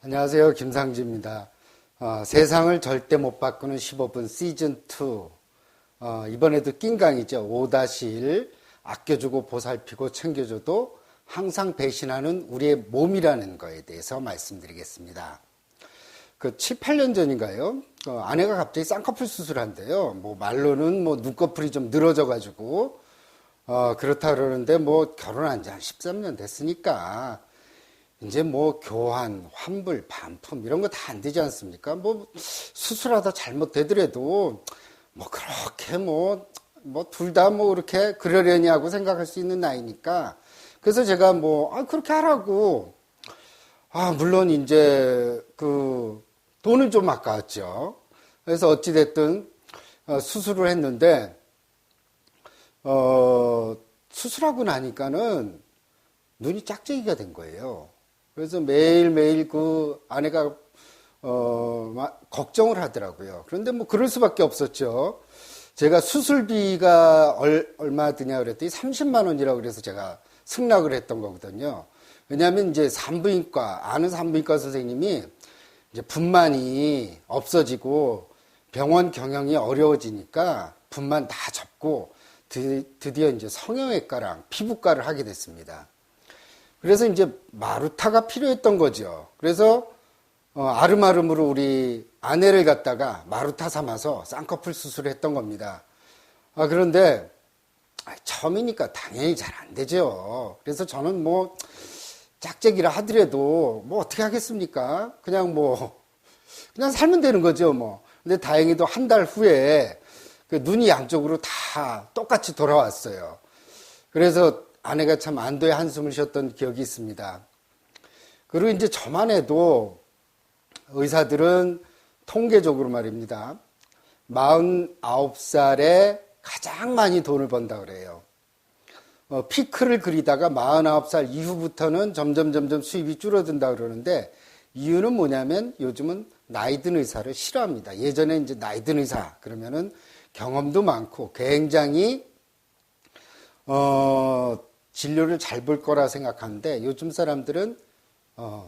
안녕하세요. 김상주입니다. 세상을 절대 못 바꾸는 15분 시즌2. 이번에도 낀 강의죠. 5-1 아껴주고 보살피고 챙겨줘도 항상 배신하는 우리의 몸이라는 거에 대해서 말씀드리겠습니다. 7, 8년 전인가요? 아내가 갑자기 쌍꺼풀 수술한대요. 말로는 눈꺼풀이 좀 늘어져가지고, 그렇다 그러는데 결혼한 지 한 13년 됐으니까, 이제 교환, 환불, 반품 이런 거 다 안 되지 않습니까? 수술하다 잘못되더라도 그렇게 둘 다 그렇게 그러려니 하고 생각할 수 있는 나이니까. 그래서 제가 그렇게 하라고. 물론 이제 돈은 좀 아까웠죠. 그래서 어찌됐든 수술을 했는데 수술하고 나니까는 눈이 짝짝이가 된 거예요. 그래서 매일매일 아내가 걱정을 하더라고요. 그런데 그럴 수밖에 없었죠. 제가 수술비가 얼마 드냐 그랬더니 30만 원이라고 그래서 제가 승낙을 했던 거거든요. 왜냐하면 이제 아는 산부인과 선생님이 이제 분만이 없어지고 병원 경영이 어려워지니까 분만 다 접고 드디어 이제 성형외과랑 피부과를 하게 됐습니다. 그래서 이제 마루타가 필요했던 거죠. 그래서 아름아름으로 우리 아내를 갖다가 마루타 삼아서 쌍꺼풀 수술을 했던 겁니다. 그런데 처음이니까 당연히 잘 안 되죠. 그래서 저는 짝짝이라 하더라도 어떻게 하겠습니까? 그냥 살면 되는 거죠. 근데 다행히도 한 달 후에 눈이 양쪽으로 다 똑같이 돌아왔어요. 그래서 아내가 참 안도의 한숨을 쉬었던 기억이 있습니다. 그리고 이제 저만 해도 의사들은 통계적으로 말입니다. 49살에 가장 많이 돈을 번다 그래요. 피크를 그리다가 49살 이후부터는 점점 수입이 줄어든다 그러는데 이유는 뭐냐면 요즘은 나이 든 의사를 싫어합니다. 예전에 이제 나이 든 의사 그러면은 경험도 많고 굉장히 진료를 잘 볼 거라 생각하는데 요즘 사람들은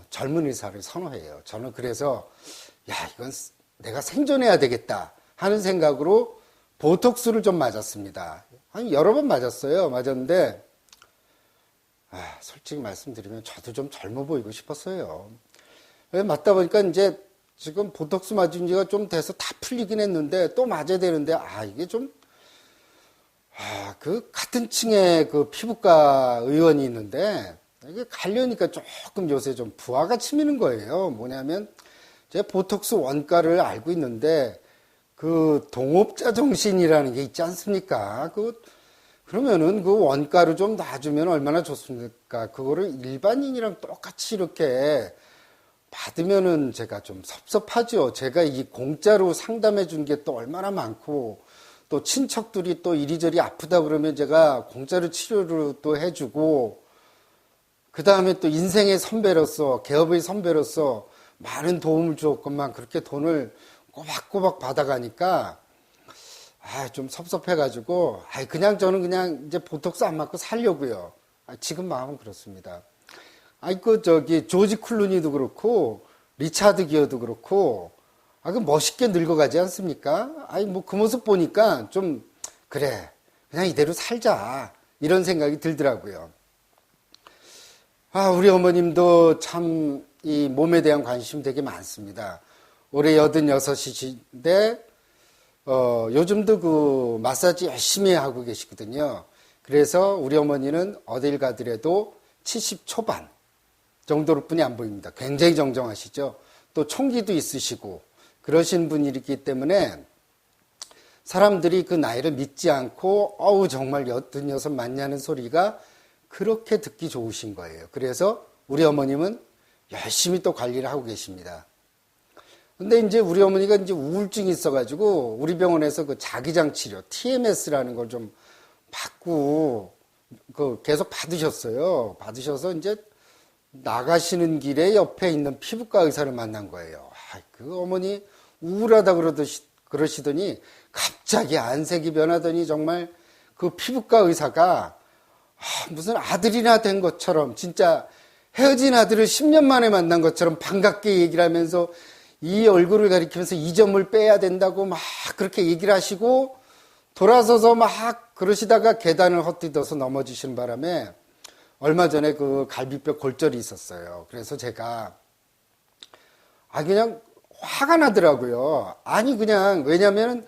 젊은 의사를 선호해요. 저는 그래서 이건 내가 생존해야 되겠다 하는 생각으로 보톡스를 좀 맞았습니다. 여러 번 맞았어요. 맞았는데 솔직히 말씀드리면 저도 좀 젊어 보이고 싶었어요. 맞다 보니까 이제 지금 보톡스 맞은 지가 좀 돼서 다 풀리긴 했는데 또 맞아야 되는데 이게 좀 같은 층에 피부과 의원이 있는데, 이게 가려니까 조금 요새 좀 부하가 치미는 거예요. 뭐냐면, 제가 보톡스 원가를 알고 있는데, 동업자 정신이라는 게 있지 않습니까? 그러면은 원가로 좀 놔주면 얼마나 좋습니까? 그거를 일반인이랑 똑같이 이렇게 받으면은 제가 좀 섭섭하죠. 제가 이 공짜로 상담해 준 게 또 얼마나 많고, 또 친척들이 또 이리저리 아프다 그러면 제가 공짜로 치료를 또 해주고, 그 다음에 또 인생의 선배로서, 개업의 선배로서 많은 도움을 주었건만 그렇게 돈을 꼬박꼬박 받아가니까, 좀 섭섭해가지고, 저는 그냥 이제 보톡스 안 맞고 살려고요. 지금 마음은 그렇습니다. 조지 클루니도 그렇고, 리차드 기어도 그렇고, 멋있게 늙어가지 않습니까? 그 모습 보니까 그래, 그냥 이대로 살자. 이런 생각이 들더라고요. 우리 어머님도 참 이 몸에 대한 관심이 되게 많습니다. 올해 86이신데, 요즘도 마사지 열심히 하고 계시거든요. 그래서 우리 어머니는 어딜 가더라도 70 초반 정도로 뿐이 안 보입니다. 굉장히 정정하시죠? 또 총기도 있으시고, 그러신 분이기 때문에 사람들이 그 나이를 믿지 않고 정말 86 맞냐는 소리가 그렇게 듣기 좋으신 거예요. 그래서 우리 어머님은 열심히 또 관리를 하고 계십니다. 근데 이제 우리 어머니가 이제 우울증이 있어가지고 우리 병원에서 자기장 치료, TMS라는 걸 좀 받고 계속 받으셨어요. 받으셔서 이제 나가시는 길에 옆에 있는 피부과 의사를 만난 거예요. 그 어머니 우울하다 그러시더니 갑자기 안색이 변하더니 정말 그 피부과 의사가 무슨 아들이나 된 것처럼 진짜 헤어진 아들을 10년 만에 만난 것처럼 반갑게 얘기를 하면서 이 얼굴을 가리키면서 이 점을 빼야 된다고 막 그렇게 얘기를 하시고 돌아서서 막 그러시다가 계단을 헛디뎌서 넘어지시는 바람에 얼마 전에 그 갈비뼈 골절이 있었어요. 그래서 제가 그냥 화가 나더라고요. 아니 그냥 왜냐면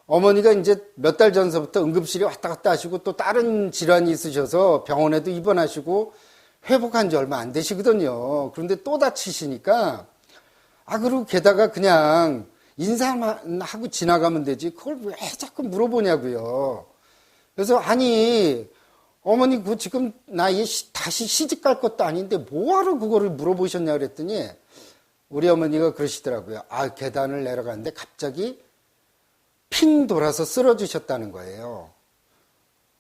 어머니가 이제 몇 달 전서부터 응급실에 왔다 갔다 하시고 또 다른 질환이 있으셔서 병원에도 입원하시고 회복한 지 얼마 안 되시거든요. 그런데 또 다치시니까 그리고 게다가 그냥 인사만 하고 지나가면 되지 그걸 왜 자꾸 물어보냐고요. 그래서 아니 어머니 그 지금 나이 다시 시집 갈 것도 아닌데 뭐하러 그거를 물어보셨냐 그랬더니 우리 어머니가 그러시더라고요. 계단을 내려가는데 갑자기 핑 돌아서 쓰러지셨다는 거예요.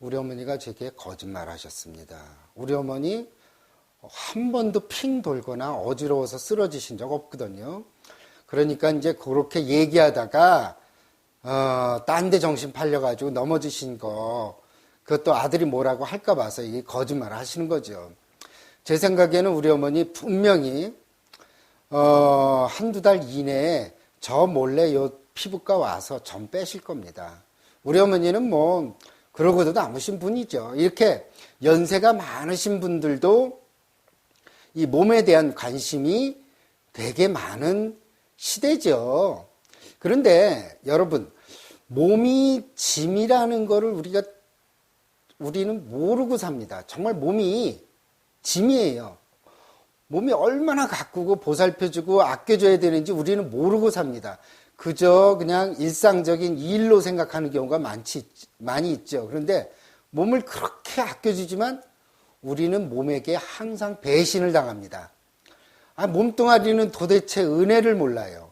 우리 어머니가 제게 거짓말 하셨습니다. 우리 어머니 한 번도 핑 돌거나 어지러워서 쓰러지신 적 없거든요. 그러니까 이제 그렇게 얘기하다가 딴 데 정신 팔려가지고 넘어지신 거 그것도 아들이 뭐라고 할까 봐서 이게 거짓말 하시는 거죠. 제 생각에는 우리 어머니 분명히 한두 달 이내에 저 몰래 요 피부과 와서 점 빼실 겁니다. 우리 어머니는 뭐 그러고도 남으신 분이죠. 이렇게 연세가 많으신 분들도 이 몸에 대한 관심이 되게 많은 시대죠. 그런데 여러분 몸이 짐이라는 거를 우리는 모르고 삽니다. 정말 몸이 짐이에요. 몸이 얼마나 가꾸고 보살펴주고 아껴줘야 되는지 우리는 모르고 삽니다. 그저 그냥 일상적인 일로 생각하는 경우가 많이 있죠. 그런데 몸을 그렇게 아껴주지만 우리는 몸에게 항상 배신을 당합니다. 몸뚱아리는 도대체 은혜를 몰라요.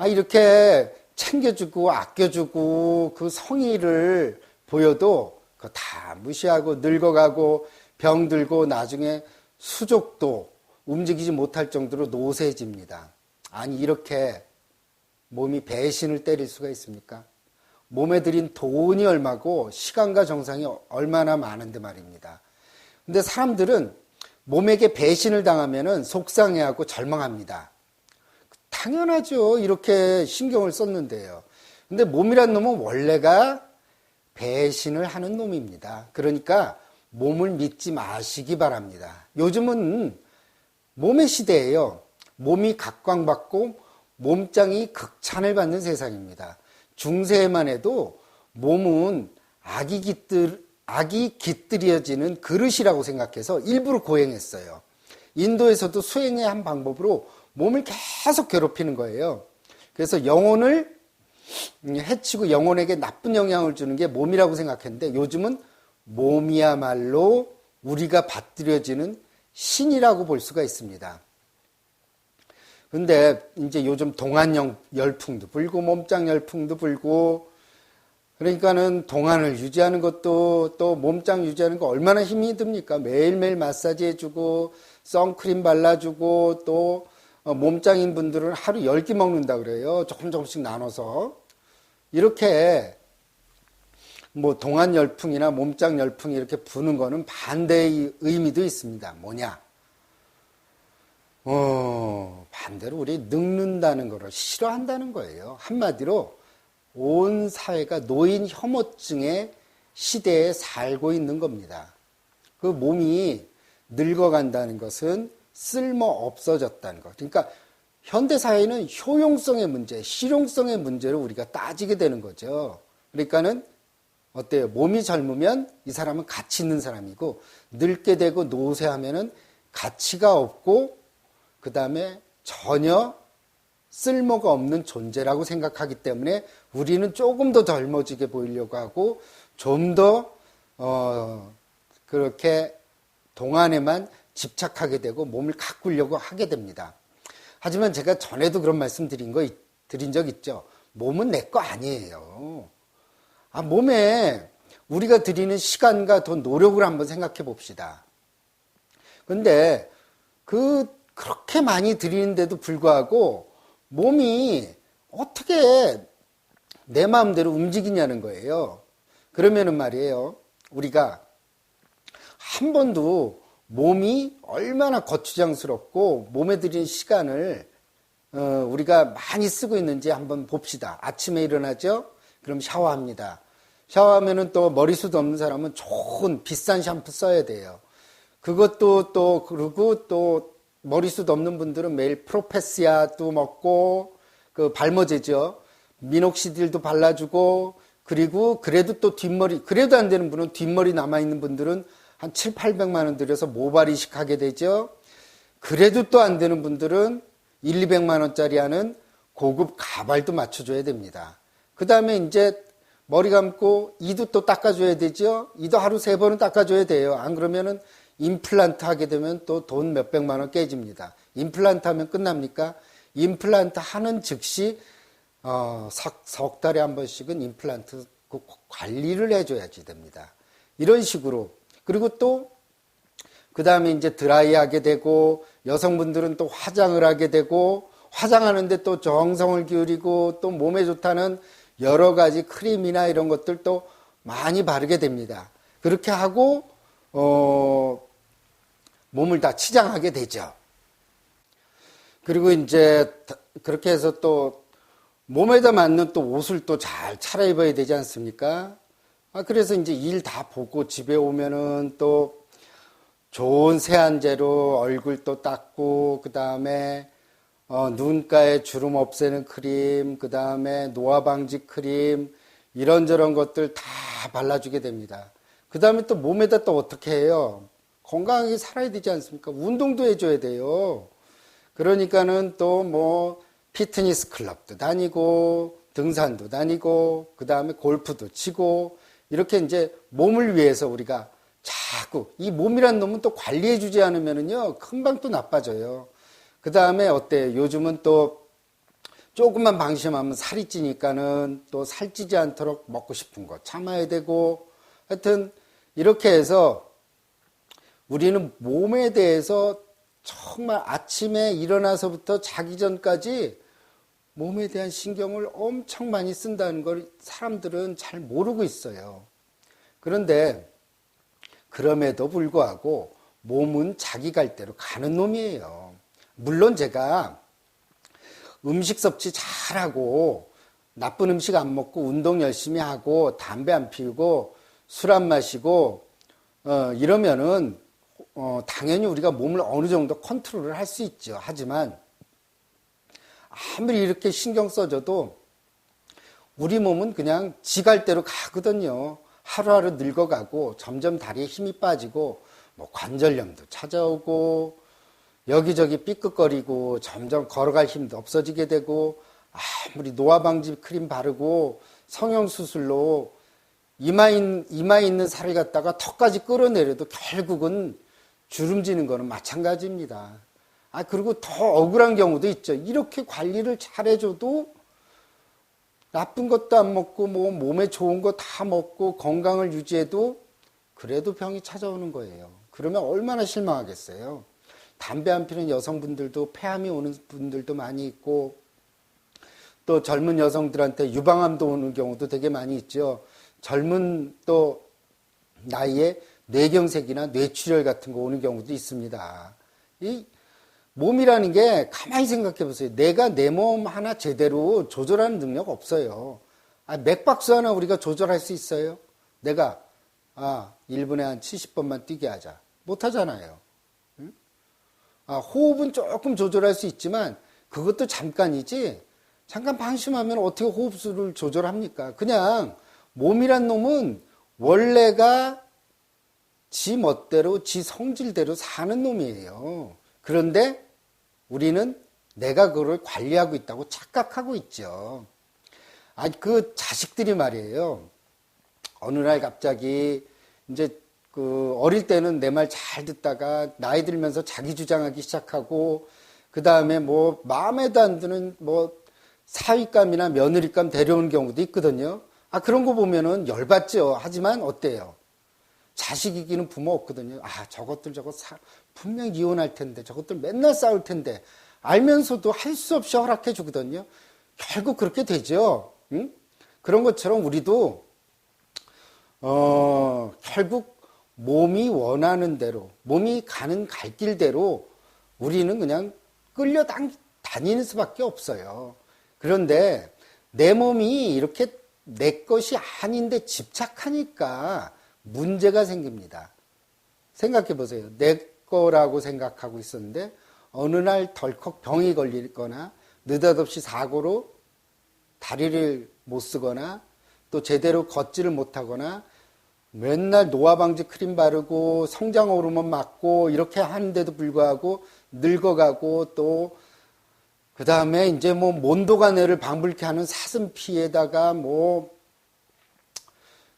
이렇게 챙겨주고 아껴주고 그 성의를 보여도 그거 다 무시하고 늙어가고 병들고 나중에 수족도 움직이지 못할 정도로 노쇠집니다. 이렇게 몸이 배신을 때릴 수가 있습니까? 몸에 들인 돈이 얼마고 시간과 정성이 얼마나 많은데 말입니다. 근데 사람들은 몸에게 배신을 당하면 속상해하고 절망합니다. 당연하죠. 이렇게 신경을 썼는데요. 근데 몸이란 놈은 원래가 배신을 하는 놈입니다. 그러니까 몸을 믿지 마시기 바랍니다. 요즘은 몸의 시대예요. 몸이 각광받고 몸짱이 극찬을 받는 세상입니다. 중세에만 해도 몸은 악이 깃들여지는 그릇이라고 생각해서 일부러 고행했어요. 인도에서도 수행의 한 방법으로 몸을 계속 괴롭히는 거예요. 그래서 영혼을 해치고 영혼에게 나쁜 영향을 주는 게 몸이라고 생각했는데 요즘은 몸이야말로 우리가 받들여지는 신이라고 볼 수가 있습니다. 근데 이제 요즘 동안 열풍도 불고 몸짱 열풍도 불고 그러니까는 동안을 유지하는 것도 또 몸짱 유지하는 거 얼마나 힘이 듭니까? 매일매일 마사지 해주고 선크림 발라주고 또 몸짱인 분들은 하루 10끼 먹는다 그래요. 조금씩 나눠서. 이렇게 뭐 동안 열풍이나 몸짱 열풍이 이렇게 부는 거는 반대의 의미도 있습니다. 뭐냐? 반대로 우리 늙는다는 거를 싫어한다는 거예요. 한마디로 온 사회가 노인 혐오증의 시대에 살고 있는 겁니다. 그 몸이 늙어간다는 것은 쓸모 없어졌다는 것. 그러니까 현대 사회는 효용성의 문제, 실용성의 문제를 우리가 따지게 되는 거죠. 그러니까는 어때요? 몸이 젊으면 이 사람은 가치 있는 사람이고 늙게 되고 노쇠하면은 가치가 없고 그 다음에 전혀 쓸모가 없는 존재라고 생각하기 때문에 우리는 조금 더 젊어지게 보이려고 하고 좀 더 그렇게 동안에만 집착하게 되고 몸을 가꾸려고 하게 됩니다. 하지만 제가 전에도 그런 말씀 드린 적 있죠. 몸은 내 거 아니에요. 몸에 우리가 들이는 시간과 돈, 노력을 한번 생각해 봅시다. 근데 그렇게 많이 들이는데도 불구하고 몸이 어떻게 내 마음대로 움직이냐는 거예요. 그러면은 말이에요. 우리가 한 번도 몸이 얼마나 거추장스럽고 몸에 들이는 시간을 우리가 많이 쓰고 있는지 한번 봅시다. 아침에 일어나죠? 그럼 샤워합니다. 샤워하면은 또 머리숱 없는 사람은 좋은 비싼 샴푸 써야 돼요. 그것도 또 그리고 또 머리숱 없는 분들은 매일 프로페시아도 먹고 그 발모제죠. 미녹시딜도 발라주고 그리고 그래도 또 뒷머리 그래도 안 되는 분은 뒷머리 남아있는 분들은 한 7, 800만 원 들여서 모발 이식하게 되죠. 그래도 또 안 되는 분들은 1, 200만 원짜리 하는 고급 가발도 맞춰줘야 됩니다. 그 다음에 이제 머리 감고 이도 또 닦아줘야 되죠. 이도 하루 3번은 닦아줘야 돼요. 안 그러면은 임플란트 하게 되면 또 돈 몇백만 원 깨집니다. 임플란트 하면 끝납니까? 임플란트 하는 즉시 석 달에 한 번씩은 임플란트 관리를 해줘야지 됩니다. 이런 식으로. 그리고 또 그 다음에 이제 드라이 하게 되고 여성분들은 또 화장을 하게 되고 화장하는데 또 정성을 기울이고 또 몸에 좋다는 여러 가지 크림이나 이런 것들 또 많이 바르게 됩니다. 그렇게 하고 몸을 다 치장하게 되죠. 그리고 이제 그렇게 해서 또 몸에다 맞는 또 옷을 또 잘 차려입어야 되지 않습니까? 그래서 이제 일 다 보고 집에 오면은 또 좋은 세안제로 얼굴 또 닦고 그 다음에 눈가에 주름 없애는 크림, 그 다음에 노화 방지 크림 이런저런 것들 다 발라주게 됩니다. 그 다음에 또 몸에다 또 어떻게 해요? 건강하게 살아야 되지 않습니까? 운동도 해줘야 돼요. 그러니까는 또 뭐 피트니스 클럽도 다니고 등산도 다니고 그 다음에 골프도 치고 이렇게 이제 몸을 위해서 우리가 자꾸 이 몸이란 놈은 또 관리해주지 않으면은요 금방 또 나빠져요. 그 다음에 어때요? 요즘은 또 조금만 방심하면 살이 찌니까는 또 살찌지 않도록 먹고 싶은 거 참아야 되고 하여튼 이렇게 해서 우리는 몸에 대해서 정말 아침에 일어나서부터 자기 전까지 몸에 대한 신경을 엄청 많이 쓴다는 걸 사람들은 잘 모르고 있어요. 그런데 그럼에도 불구하고 몸은 자기 갈대로 가는 놈이에요. 물론 제가 음식 섭취 잘하고 나쁜 음식 안 먹고 운동 열심히 하고 담배 안 피우고 술 안 마시고 이러면은 당연히 우리가 몸을 어느 정도 컨트롤을 할 수 있죠. 하지만 아무리 이렇게 신경 써줘도 우리 몸은 그냥 지 갈대로 가거든요. 하루하루 늙어가고 점점 다리에 힘이 빠지고 뭐 관절염도 찾아오고 여기저기 삐끗거리고 점점 걸어갈 힘도 없어지게 되고 아무리 노화방지 크림 바르고 성형수술로 이마에 있는 살을 갖다가 턱까지 끌어내려도 결국은 주름지는 거는 마찬가지입니다. 그리고 더 억울한 경우도 있죠. 이렇게 관리를 잘해줘도 나쁜 것도 안 먹고 뭐 몸에 좋은 거 다 먹고 건강을 유지해도 그래도 병이 찾아오는 거예요. 그러면 얼마나 실망하겠어요. 담배 안 피는 여성분들도 폐암이 오는 분들도 많이 있고 또 젊은 여성들한테 유방암도 오는 경우도 되게 많이 있죠. 젊은 또 나이에 뇌경색이나 뇌출혈 같은 거 오는 경우도 있습니다. 이 몸이라는 게 가만히 생각해 보세요. 내가 내 몸 하나 제대로 조절하는 능력 없어요. 맥박수 하나 우리가 조절할 수 있어요? 내가 1분에 한 70번만 뛰게 하자. 못 하잖아요. 응? 호흡은 조금 조절할 수 있지만 그것도 잠깐이지. 잠깐 방심하면 어떻게 호흡수를 조절합니까? 그냥 몸이란 놈은 원래가 지 멋대로 지 성질대로 사는 놈이에요. 그런데 우리는 내가 그걸 관리하고 있다고 착각하고 있죠. 그 자식들이 말이에요. 어느 날 갑자기 이제 그 어릴 때는 내 말 잘 듣다가 나이 들면서 자기 주장하기 시작하고 그 다음에 뭐 마음에도 안 드는 뭐 사위감이나 며느리감 데려오는 경우도 있거든요. 그런 거 보면은 열받죠. 하지만 어때요? 자식 이기는 부모 없거든요. 저것들 분명 이혼할 텐데 저것들 맨날 싸울 텐데 알면서도 할 수 없이 허락해 주거든요. 결국 그렇게 되죠. 응? 그런 것처럼 우리도 결국 몸이 원하는 대로, 몸이 가는 갈 길대로 우리는 그냥 끌려다니는 수밖에 없어요. 그런데 내 몸이 이렇게 내 것이 아닌데 집착하니까 문제가 생깁니다. 생각해 보세요. 내 거라고 생각하고 있었는데 어느 날 덜컥 병이 걸리거나 느닷없이 사고로 다리를 못 쓰거나 또 제대로 걷지를 못하거나 맨날 노화방지 크림 바르고 성장 호르몬 맞고 이렇게 하는데도 불구하고 늙어가고 또 그 다음에 이제 뭐 몬도가내를 방불케 하는 사슴피에다가 뭐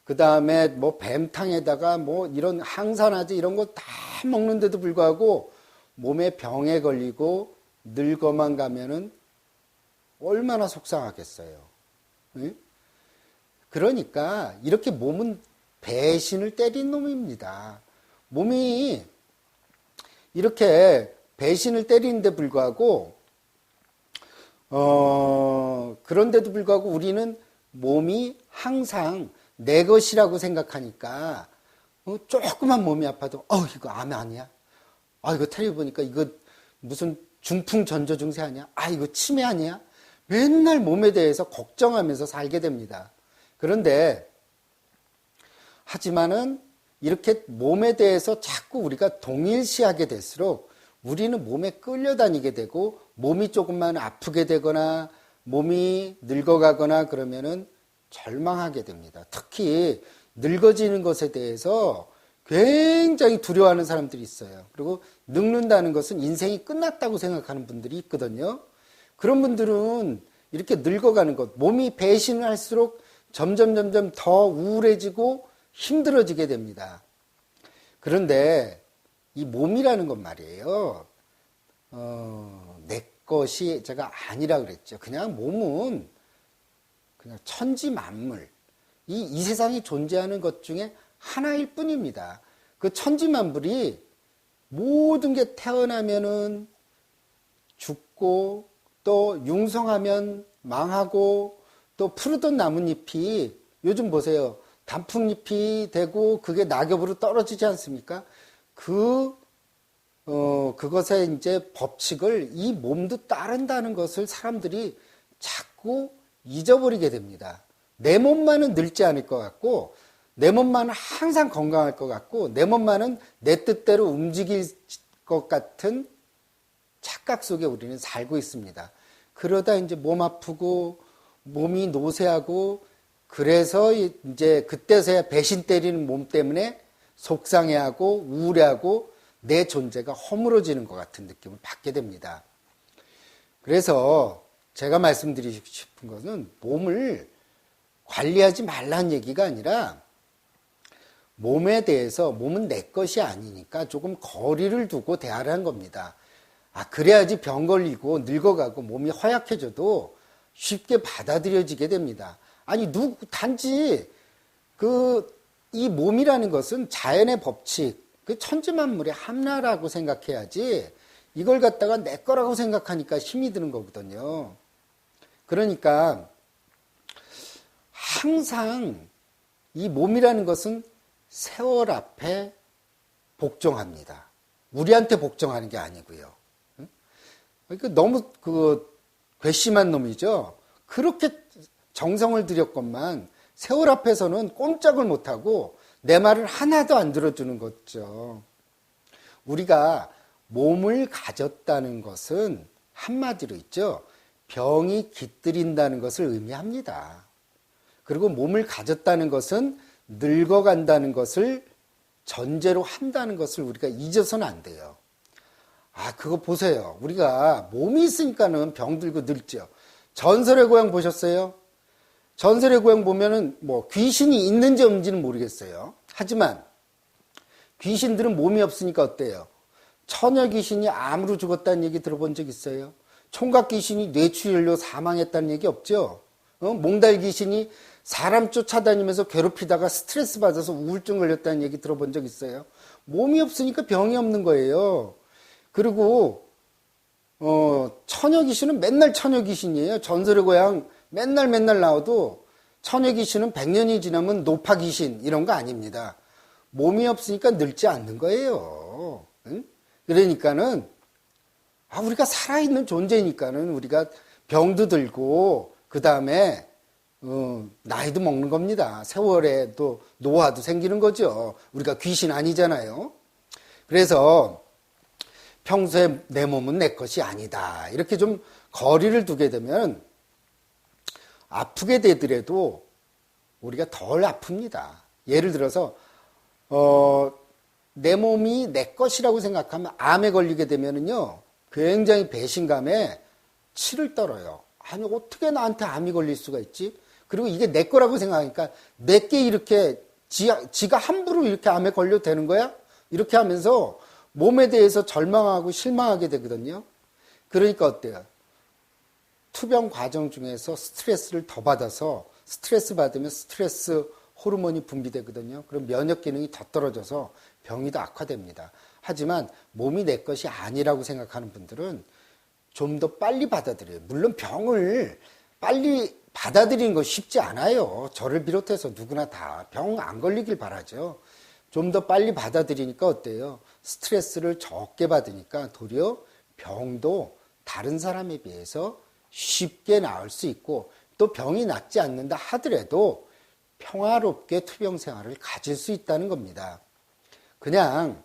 그 다음에 뭐 뱀탕에다가 뭐 이런 항산화제 이런 거 다 먹는데도 불구하고 몸에 병에 걸리고 늙어만 가면은 얼마나 속상하겠어요. 응? 그러니까 이렇게 몸은 배신을 때린 놈입니다. 몸이 이렇게 배신을 때리는데 불구하고 그런데도 불구하고 우리는 몸이 항상 내 것이라고 생각하니까 조그만 몸이 아파도 이거 암 아니야? 이거 텔레비 보니까 이거 무슨 중풍 전조 증세 아니야? 이거 치매 아니야? 맨날 몸에 대해서 걱정하면서 살게 됩니다. 그런데 하지만은 이렇게 몸에 대해서 자꾸 우리가 동일시하게 될수록 우리는 몸에 끌려다니게 되고 몸이 조금만 아프게 되거나 몸이 늙어가거나 그러면은 절망하게 됩니다. 특히 늙어지는 것에 대해서 굉장히 두려워하는 사람들이 있어요. 그리고 늙는다는 것은 인생이 끝났다고 생각하는 분들이 있거든요. 그런 분들은 이렇게 늙어가는 것, 몸이 배신을 할수록 점점 더 우울해지고 힘들어지게 됩니다. 그런데 이 몸이라는 건 말이에요. 내 것이 제가 아니라 그랬죠. 그냥 몸은 그냥 천지만물. 이 세상에 존재하는 것 중에 하나일 뿐입니다. 그 천지만물이 모든 게 태어나면은 죽고 또 융성하면 망하고 또 푸르던 나뭇잎이 요즘 보세요. 단풍잎이 되고 그게 낙엽으로 떨어지지 않습니까? 그것의 이제 법칙을 이 몸도 따른다는 것을 사람들이 자꾸 잊어버리게 됩니다. 내 몸만은 늙지 않을 것 같고, 내 몸만은 항상 건강할 것 같고, 내 몸만은 내 뜻대로 움직일 것 같은 착각 속에 우리는 살고 있습니다. 그러다 이제 몸 아프고, 몸이 노쇠하고, 그래서 이제 그때서야 배신 때리는 몸 때문에 속상해하고 우울해하고 내 존재가 허물어지는 것 같은 느낌을 받게 됩니다. 그래서 제가 말씀드리고 싶은 것은 몸을 관리하지 말라는 얘기가 아니라 몸에 대해서 몸은 내 것이 아니니까 조금 거리를 두고 대하라는 겁니다. 그래야지 병 걸리고 늙어가고 몸이 허약해져도 쉽게 받아들여지게 됩니다. 단지 이 몸이라는 것은 자연의 법칙, 그 천지만물의 하나라고 생각해야지 이걸 갖다가 내 거라고 생각하니까 힘이 드는 거거든요. 그러니까 항상 이 몸이라는 것은 세월 앞에 복종합니다. 우리한테 복종하는 게 아니고요. 그러니까 너무 괘씸한 놈이죠. 그렇게 정성을 들였건만 세월 앞에서는 꼼짝을 못하고 내 말을 하나도 안 들어주는 거죠. 우리가 몸을 가졌다는 것은 한마디로 있죠. 병이 깃들인다는 것을 의미합니다. 그리고 몸을 가졌다는 것은 늙어간다는 것을 전제로 한다는 것을 우리가 잊어서는 안 돼요. 그거 보세요. 우리가 몸이 있으니까는 병들고 늙죠. 전설의 고향 보셨어요? 전설의 고향 보면은 귀신이 있는지 없는지는 모르겠어요. 하지만 귀신들은 몸이 없으니까 어때요? 처녀 귀신이 암으로 죽었다는 얘기 들어본 적 있어요? 총각 귀신이 뇌출혈로 사망했다는 얘기 없죠? 몽달 귀신이 사람 쫓아다니면서 괴롭히다가 스트레스 받아서 우울증 걸렸다는 얘기 들어본 적 있어요? 몸이 없으니까 병이 없는 거예요. 그리고 처녀 귀신은 맨날 처녀 귀신이에요. 전설의 고향 맨날 나와도 처녀 귀신은 100년이 지나면 노파 귀신 이런 거 아닙니다. 몸이 없으니까 늙지 않는 거예요. 응? 그러니까는 우리가 살아있는 존재니까는 우리가 병도 들고 그 다음에 나이도 먹는 겁니다. 세월에도 노화도 생기는 거죠. 우리가 귀신 아니잖아요. 그래서 평소에 내 몸은 내 것이 아니다. 이렇게 좀 거리를 두게 되면 아프게 되더라도 우리가 덜 아픕니다. 예를 들어서 내 몸이 내 것이라고 생각하면 암에 걸리게 되면은요 굉장히 배신감에 치를 떨어요. 아니 어떻게 나한테 암이 걸릴 수가 있지? 그리고 이게 내 거라고 생각하니까 내게 이렇게 지가 함부로 이렇게 암에 걸려도 되는 거야? 이렇게 하면서 몸에 대해서 절망하고 실망하게 되거든요. 그러니까 어때요? 투병 과정 중에서 스트레스를 더 받아서 스트레스 받으면 스트레스 호르몬이 분비되거든요. 그럼 면역 기능이 더 떨어져서 병이 더 악화됩니다. 하지만 몸이 내 것이 아니라고 생각하는 분들은 좀 더 빨리 받아들여요. 물론 병을 빨리 받아들이는 거 쉽지 않아요. 저를 비롯해서 누구나 다 병 안 걸리길 바라죠. 좀 더 빨리 받아들이니까 어때요? 스트레스를 적게 받으니까 도리어 병도 다른 사람에 비해서 쉽게 나을 수 있고 또 병이 낫지 않는다 하더라도 평화롭게 투병 생활을 가질 수 있다는 겁니다. 그냥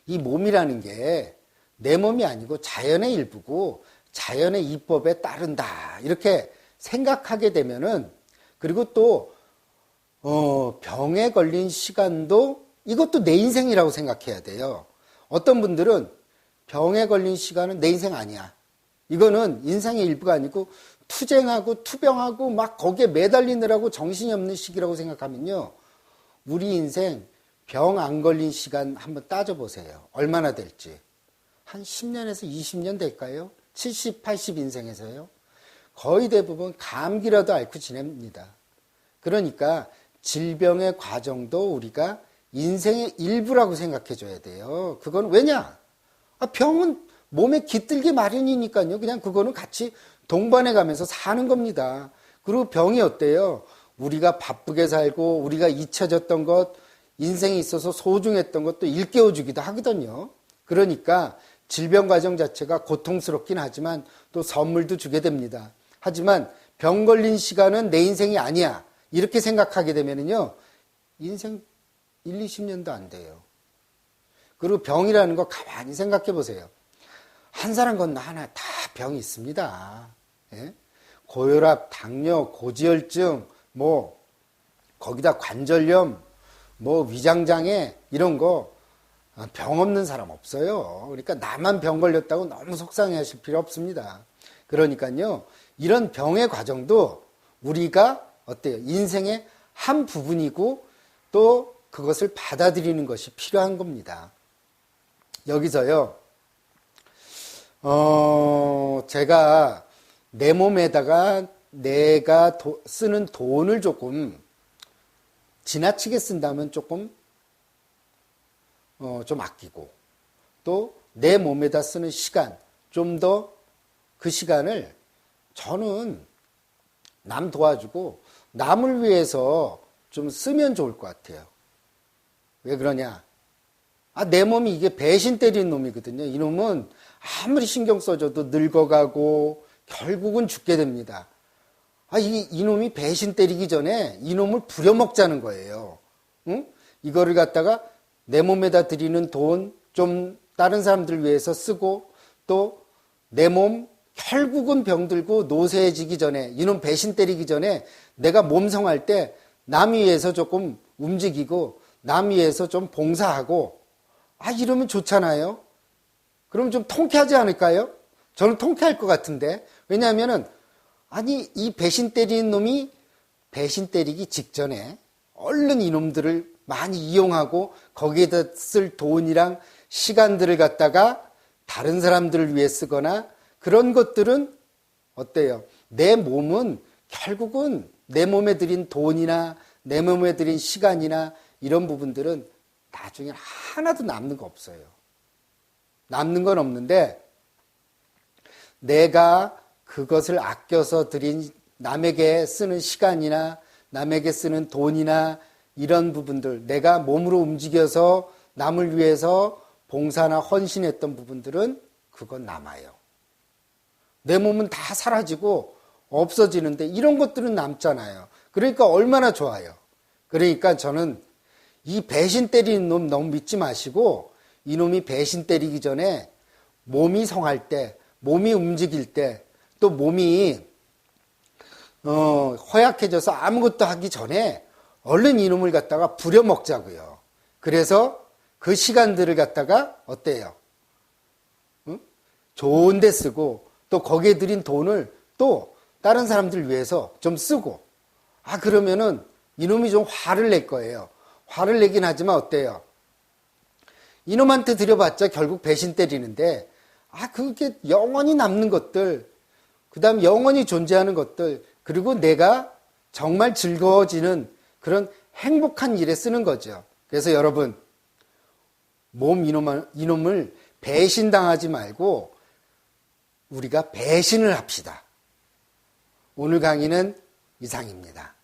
이 몸이라는 게 내 몸이 아니고 자연의 일부고 자연의 이법에 따른다 이렇게 생각하게 되면은 그리고 또 병에 걸린 시간도 이것도 내 인생이라고 생각해야 돼요. 어떤 분들은 병에 걸린 시간은 내 인생 아니야. 이거는 인생의 일부가 아니고 투쟁하고 투병하고 막 거기에 매달리느라고 정신이 없는 시기라고 생각하면요. 우리 인생 병 안 걸린 시간 한번 따져보세요. 얼마나 될지. 한 10년에서 20년 될까요? 70, 80 인생에서요. 거의 대부분 감기라도 앓고 지냅니다. 그러니까 질병의 과정도 우리가 인생의 일부라고 생각해 줘야 돼요. 그건 왜냐? 병은 몸에 깃들기 마련이니까요. 그냥 그거는 같이 동반해 가면서 사는 겁니다. 그리고 병이 어때요? 우리가 바쁘게 살고 우리가 잊혀졌던 것, 인생에 있어서 소중했던 것도 일깨워 주기도 하거든요. 그러니까 질병 과정 자체가 고통스럽긴 하지만 또 선물도 주게 됩니다. 하지만 병 걸린 시간은 내 인생이 아니야. 이렇게 생각하게 되면요. 인생 1, 20년도 안 돼요. 그리고 병이라는 거 가만히 생각해 보세요. 한 사람 건너 하나 다 병이 있습니다. 예? 고혈압, 당뇨, 고지혈증, 거기다 관절염, 위장장애, 이런 거 병 없는 사람 없어요. 그러니까 나만 병 걸렸다고 너무 속상해 하실 필요 없습니다. 그러니까요, 이런 병의 과정도 우리가 어때요? 인생의 한 부분이고 또 그것을 받아들이는 것이 필요한 겁니다. 여기서요, 제가 내 몸에다가 내가 쓰는 돈을 조금 지나치게 쓴다면 조금 좀 아끼고 또 내 몸에다 쓰는 시간 좀 더 그 시간을 저는 남 도와주고 남을 위해서 좀 쓰면 좋을 것 같아요. 왜 그러냐? 내 몸이 이게 배신 때리는 놈이거든요. 이 놈은 아무리 신경 써줘도 늙어가고 결국은 죽게 됩니다. 이 놈이 배신 때리기 전에 이 놈을 부려먹자는 거예요. 응? 이거를 갖다가 내 몸에다 드리는 돈 좀 다른 사람들 위해서 쓰고 또 내 몸 결국은 병들고 노쇠해지기 전에 이놈 배신 때리기 전에 내가 몸성할 때 남 위해서 조금 움직이고 남 위해서 좀 봉사하고 이러면 좋잖아요. 그럼 좀 통쾌하지 않을까요? 저는 통쾌할 것 같은데 왜냐하면은 이 배신 때리는 놈이 배신 때리기 직전에 얼른 이놈들을 많이 이용하고 거기에다 쓸 돈이랑 시간들을 갖다가 다른 사람들을 위해 쓰거나 그런 것들은 어때요? 내 몸은 결국은 내 몸에 들인 돈이나 내 몸에 들인 시간이나 이런 부분들은 나중에 하나도 남는 거 없어요. 남는 건 없는데 내가 그것을 아껴서 드린 남에게 쓰는 시간이나 남에게 쓰는 돈이나 이런 부분들, 내가 몸으로 움직여서 남을 위해서 봉사나 헌신했던 부분들은 그건 남아요. 내 몸은 다 사라지고 없어지는데 이런 것들은 남잖아요. 그러니까 얼마나 좋아요. 그러니까 저는 이 배신 때리는 놈 너무 믿지 마시고, 이놈이 배신 때리기 전에 몸이 성할 때, 몸이 움직일 때, 또 몸이 허약해져서 아무것도 하기 전에 얼른 이놈을 갖다가 부려먹자고요. 그래서 그 시간들을 갖다가 어때요? 응? 좋은 데 쓰고, 또 거기에 들인 돈을 또 다른 사람들 위해서 좀 쓰고, 그러면은 이놈이 좀 화를 낼 거예요. 화를 내긴 하지만 어때요? 이놈한테 드려봤자 결국 배신 때리는데, 그게 영원히 남는 것들, 그 다음 영원히 존재하는 것들, 그리고 내가 정말 즐거워지는 그런 행복한 일에 쓰는 거죠. 그래서 여러분, 이놈을 배신당하지 말고 우리가 배신을 합시다. 오늘 강의는 이상입니다.